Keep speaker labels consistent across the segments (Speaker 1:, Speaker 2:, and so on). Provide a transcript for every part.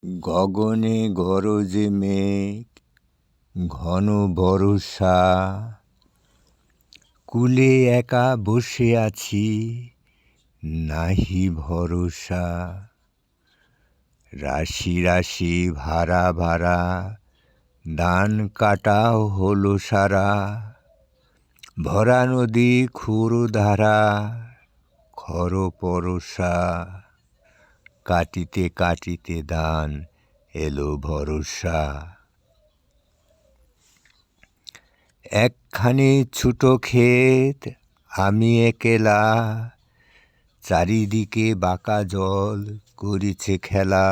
Speaker 1: গগনে গরজে মেঘ, ঘন বরষা, কূলে একা বসে আছি, নাহি ভরসা। রাশি রাশি ভাড়া ভাড়া, ধান কাটা হলো সারা, ভরা নদী ক্ষুরধারা, খর পরশা। কাটিতে কাটিতে ধান এলো ভরসা। একখানি ছোট ক্ষেত, আমি একেলা, চারিদিকে বাঁকা জল করিছে খেলা।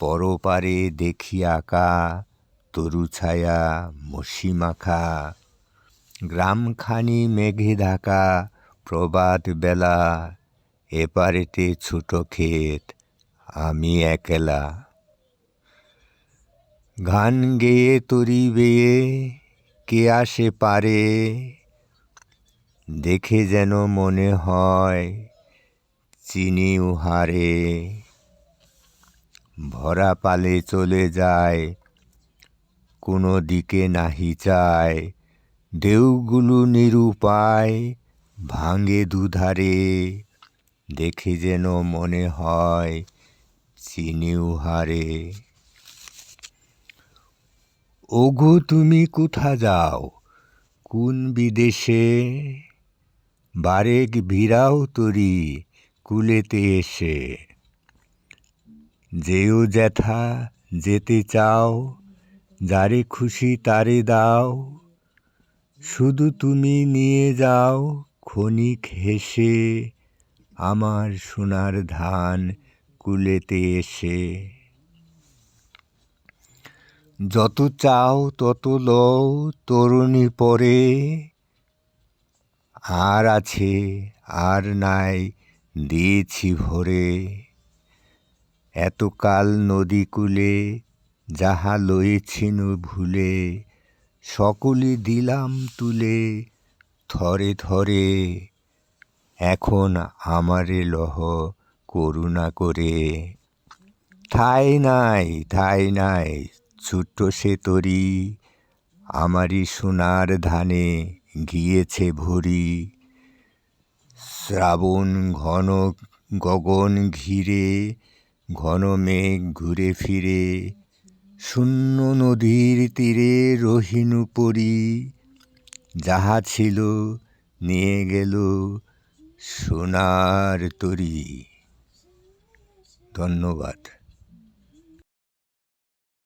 Speaker 1: পরপারে দেখি আঁকা তরু ছায়া মসি মাখা, গ্রামখানি মেঘে ঢাকা প্রভাত বেলা। এপারেতে ছোট ক্ষেত, আমি একেলা। গান গেয়ে তরি বেয়ে কে আসে পারে, দেখে যেন মনে হয় চিনি উহারে। ভরা পালে চলে যায়, কোনো দিকে নাহি চায়, ঢেউগুলো নিরুপায় ভাঙে দুধারে। দেখে যেন মনে হয় চিনি উহারে। ওগো তুমি কোথা যাও, কোন বিদেশে, বারেক ভিড়াও তরি কূলেতে এসে। যেও জ্যাঠা যেতে চাও, যারে খুশি তারে দাও, শুধু তুমি নিয়ে যাও ক্ষণিক হেসে, আমার সোনার ধান কূলেতে এসে। যত চাও তত লও তরুণী পরে, আর আছে আর নাই দিয়েছি ভরে। এতকাল নদী কূলে যাহা লয়েছিনু ভুলে, সকলই দিলাম তুলে থরে থরে। এখন আমারে লহ করুণা করে। ঠাঁই নাই ছোট্ট সে তরি, আমারই সোনার ধানে গিয়েছে ভরি। শ্রাবণ ঘন গগন ঘিরে, ঘন মেঘ ঘুরে ফিরে, শূন্য নদীর তীরে রহিনু পরি। যাহা ছিল নিয়ে গেল সোনার তরি। ধন্যবাদ।